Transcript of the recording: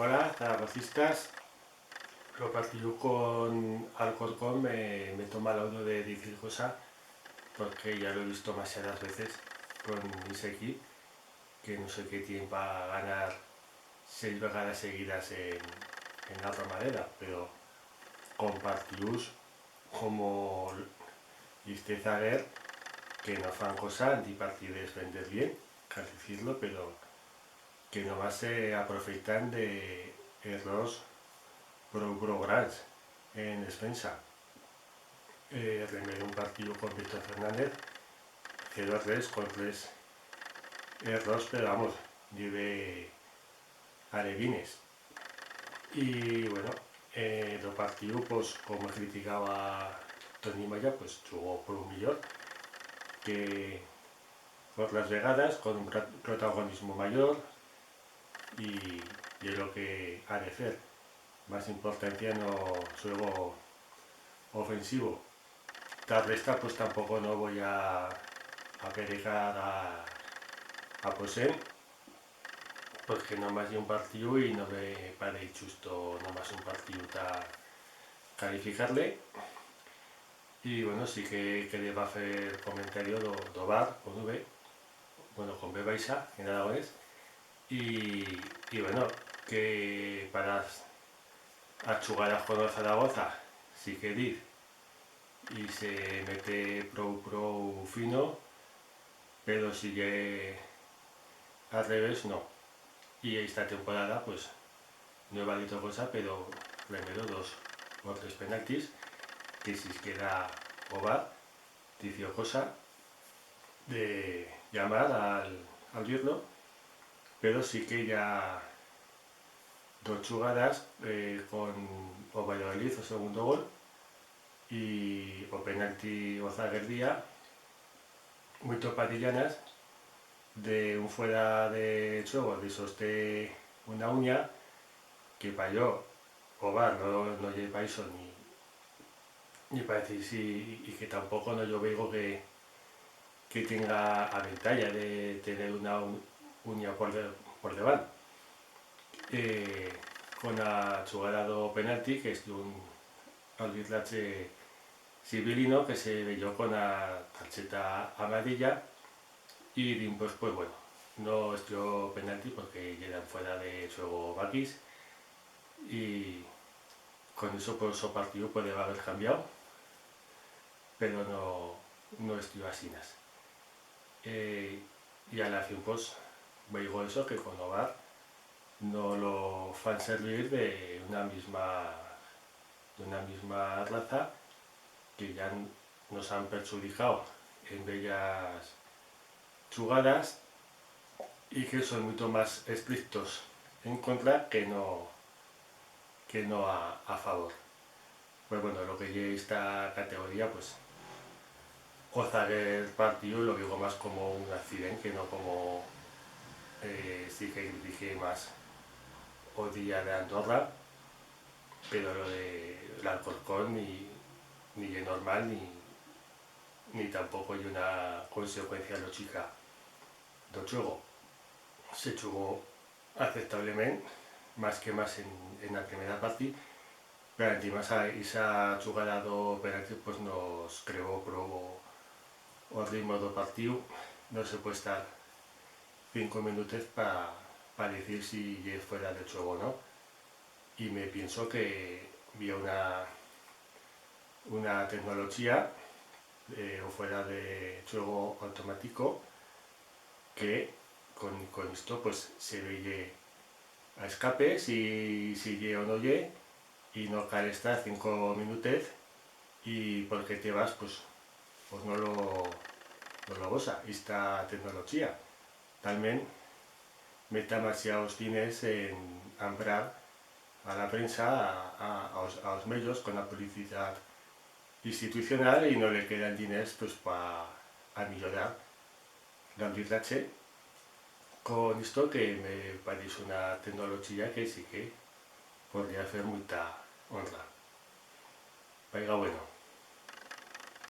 Hola, zaragocistas. Lo partido con Alcorcón me toma la uno de decir cosa porque ya lo he visto demasiadas veces con Iseki, que no sé qué tiene para ganar 6 vegadas seguidas en la otra manera, pero con partidos como este Zaguer, que no fan cosa ni partidos vender bien, que decirlo, pero que nomás se aprovechan de errores pro grans en defensa. Remedio un partido con Víctor Fernández, 0-3 con 3 errores, pero vamos, lleve alevines. Y bueno, el partido, pues como criticaba Tony Maya, pues jugó por un millón, que por las vegadas, con un protagonismo mayor y es lo que ha de ser. Más importancia no juego ofensivo. La resta pues tampoco no voy a perejar a Poseen, porque nomás hay un partido y no me parece justo nomás un partido para calificarle. Y bueno, sí que quería hacer comentario do VAR con V, bueno, con B baixa en aragonés, y bueno, que para a jugadas con el Zaragoza, si queréis, y se mete pro fino, pero sigue al revés, no. Y esta temporada, pues, no he valido cosa, pero le meto 2 o 3 penaltis, que si queda Ovar, dició cosa de llamar al Dirlo, pero sí que ya 2 jugadas con o Valladolid o segundo gol y o penalti o zaguerdía muy topadillanas de un fuera de juego de soste una uña que para yo Ovar no lleva eso ni para decir sí, y que tampoco no yo veo que tenga a ventaja de tener una uña por debajo. Con la jugada do penalti, que es de un arbitraje civilino que se veyó con la tarjeta amarilla y después pues bueno, no estuvo penalti porque llegan fuera de juego Bakis y con eso pues su partido puede haber cambiado, pero no estuvo así. Y a la fin pues veo eso que con Ovar no lo fan servir de una misma raza que ya nos han perjudicado en bellas jugadas y que son mucho más estrictos en contra que no a favor. Pues bueno, lo que lleva esta categoría, pues el partido lo digo más como un accidente, que no como sí que dije más o día de Andorra, pero lo de el Alcorcón ni es normal ni tampoco hay una consecuencia lógica del juego. Se jugó aceptablemente, más que más en la primera parte, pero encima esa jugada do penalti pues nos creó o ritmo do partido. No se puede estar 5 minutos para decir si es fuera de juego o no. Y me pienso que había una tecnología o fuera de juego automático que con esto pues se veía a escape si ye o no ye y no cal estar 5 minutos y porque te vas pues no lo goza esta tecnología. También mete demasiados cines en amprar a la prensa, a los medios con la publicidad institucional y no le quedan diners pues para mejorar la arbitraje con esto, que me parece una tecnología que sí que podría hacer mucha honra. Venga, bueno.